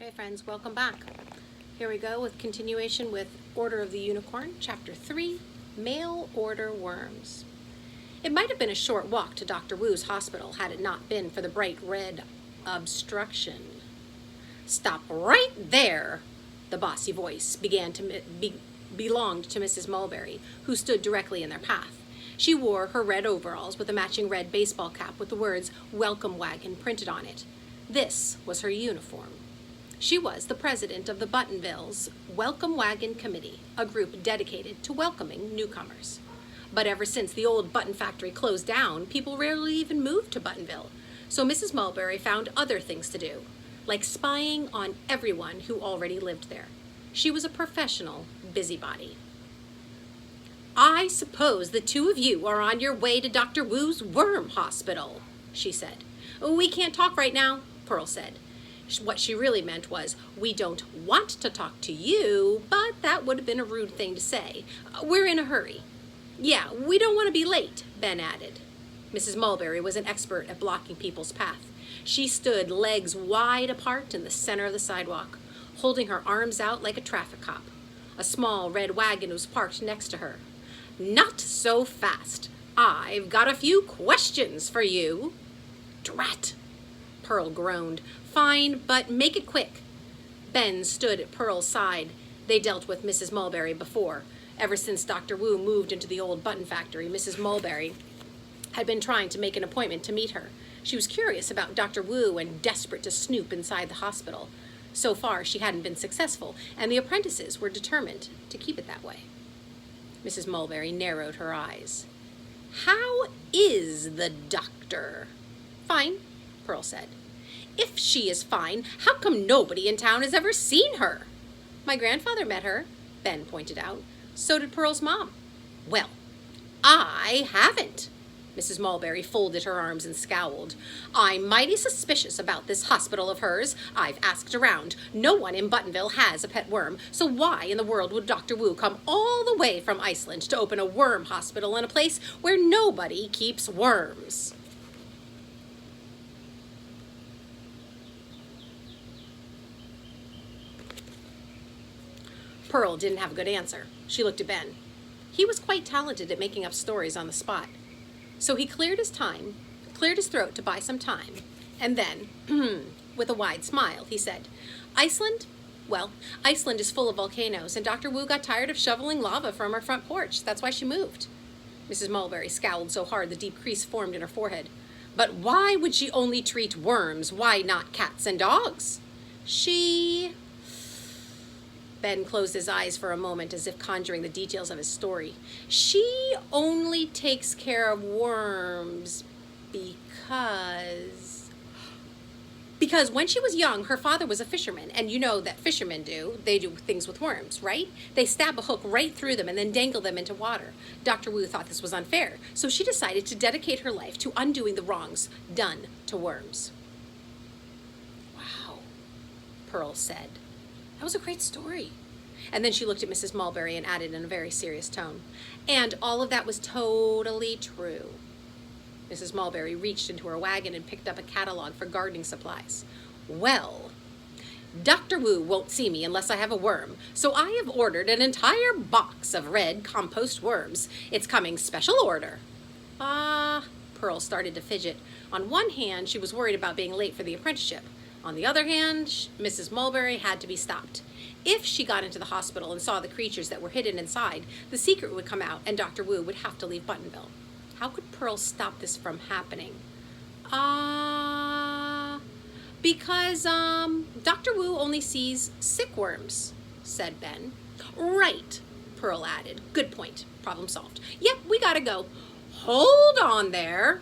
Okay, friends, welcome back. Here we go with continuation with Order of the Unicorn, Chapter 3, Mail Order Worms. It might have been a short walk to Dr. Wu's hospital had it not been for the bright red obstruction. Stop right there, the bossy voice belonged to Mrs. Mulberry, who stood directly in their path. She wore her red overalls with a matching red baseball cap with the words "Welcome Wagon" printed on it. This was her uniform. She was the president of the Buttonville's Welcome Wagon Committee, a group dedicated to welcoming newcomers. But ever since the old button factory closed down, people rarely even moved to Buttonville. So Mrs. Mulberry found other things to do, like spying on everyone who already lived there. She was a professional busybody. "I suppose the two of you are on your way to Dr. Wu's worm hospital," she said. "We can't talk right now," Pearl said. What she really meant was, "We don't want to talk to you," but that would have been a rude thing to say. "We're in a hurry." "Yeah, we don't want to be late," Ben added. Mrs. Mulberry was an expert at blocking people's path. She stood legs wide apart in the center of the sidewalk, holding her arms out like a traffic cop. A small red wagon was parked next to her. "Not so fast. I've got a few questions for you." "Drat!" Pearl groaned. "Fine, but make it quick." Ben stood at Pearl's side. They dealt with Mrs. Mulberry before. Ever since Dr. Wu moved into the old button factory, Mrs. Mulberry had been trying to make an appointment to meet her. She was curious about Dr. Wu and desperate to snoop inside the hospital. So far, she hadn't been successful, and the apprentices were determined to keep it that way. Mrs. Mulberry narrowed her eyes. "How is the doctor?" "Fine," Pearl said. "If she is fine, how come nobody in town has ever seen her?" "My grandfather met her," Ben pointed out. "So did Pearl's mom." "Well, I haven't." Mrs. Mulberry folded her arms and scowled. "I'm mighty suspicious about this hospital of hers. I've asked around. No one in Buttonville has a pet worm, so why in the world would Dr. Wu come all the way from Iceland to open a worm hospital in a place where nobody keeps worms?" Pearl didn't have a good answer. She looked at Ben. He was quite talented at making up stories on the spot. So he cleared his throat to buy some time, and then, with a wide smile, he said, "Iceland? Well, Iceland is full of volcanoes, and Dr. Wu got tired of shoveling lava from her front porch. That's why she moved." Mrs. Mulberry scowled so hard the deep crease formed in her forehead. "But why would she only treat worms? Why not cats and dogs?" Ben closed his eyes for a moment as if conjuring the details of his story. "She only takes care of worms because when she was young, her father was a fisherman, and you know that fishermen they do things with worms, right? They stab a hook right through them and then dangle them into water. Dr. Wu thought this was unfair, so she decided to dedicate her life to undoing the wrongs done to worms." "Wow," Pearl said. "That was a great story." And then she looked at Mrs. Mulberry and added in a very serious tone, "And all of that was totally true." Mrs. Mulberry reached into her wagon and picked up a catalog for gardening supplies. "Well, Dr. Wu won't see me unless I have a worm, so I have ordered an entire box of red compost worms. It's coming special order." Pearl started to fidget. On one hand, she was worried about being late for the apprenticeship. On the other hand, Mrs. Mulberry had to be stopped. If she got into the hospital and saw the creatures that were hidden inside, the secret would come out and Dr. Wu would have to leave Buttonville. How could Pearl stop this from happening? Because Dr. Wu only sees sick worms," said Ben. "Right," Pearl added. "Good point. Problem solved. Yep, we gotta go." "Hold on there.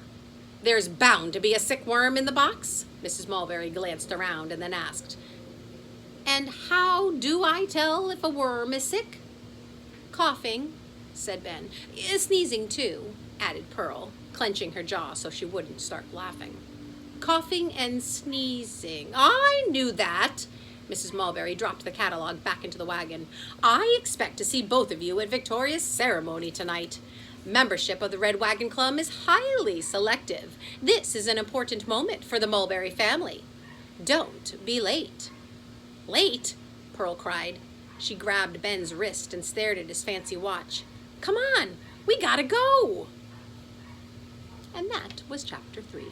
There's bound to be a sick worm in the box?" Mrs. Mulberry glanced around and then asked, "And how do I tell if a worm is sick?" "Coughing," said Ben. "Sneezing, too," added Pearl, clenching her jaw so she wouldn't start laughing. "Coughing and sneezing. I knew that." Mrs. Mulberry dropped the catalog back into the wagon. "I expect to see both of you at Victoria's ceremony tonight. Membership of the Red Wagon Club is highly selective. This is an important moment for the Mulberry family. Don't be late." Late? Pearl cried. She grabbed Ben's wrist and stared at his fancy watch. Come on, we gotta go! And that was chapter 3.